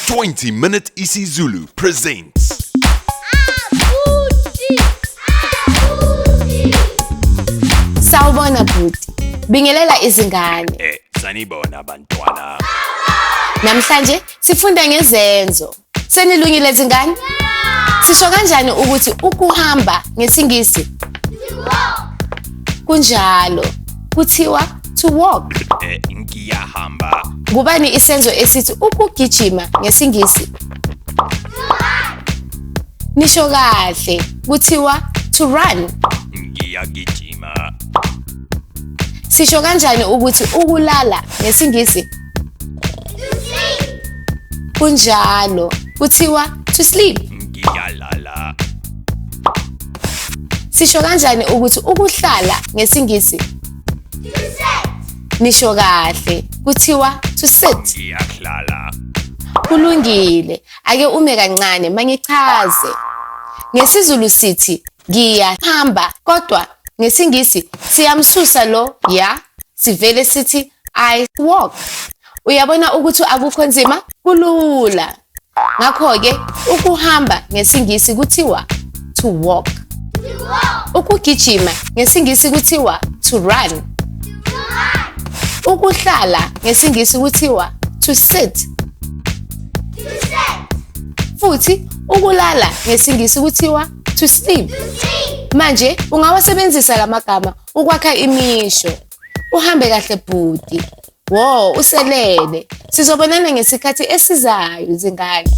20-minute isiZulu presents Sawubona Abuti, bingelela izingane. Sanibona bantwana. Namhlanje sifunda ngezenzo. Senilungile izingane? Sisho kanjani ukuthi ukuhamba ngesingisi? Kunjalo. Kuthiwa to walk. Ngiyahamba. Ngubani isenzo esithi ukugijima ngesingisi? Nisho kahle. Kuthiwa to run. Ngiyagijima. Sisho kanjani ukuthi ukulala ngesingisi? Kunjalo. Kuthiwa to sleep. Ngiyalala. Sisho kanjani ukuthi ukuhlala ngesingisi? Nisho kahle. Kuthiwa to sit. Ngiyahlala. Kulungile. Ake ume kancane mangichaze. NgesiZulu sithi ngiyahamba, kodwa ngesingisi siyamsusa lo ya, sivele sithi I walk. Uyabona ukuthi akukho nzima? Kulula. Ngakho ke ukuhamba ngesingisi kuthiwa to walk. Ukugijima ngesingisi kuthiwa to run. Ukuhlala ngesingisi kuthiwa to sit. Futhi ukulala ngesingisi kuthiwa to sleep. Manje ungawasebenzisa lamagama ukwakha imisho. Uhambe kahle bhuti. Wo, uselele. Sizobonana ngesikhathi esizayo izingane.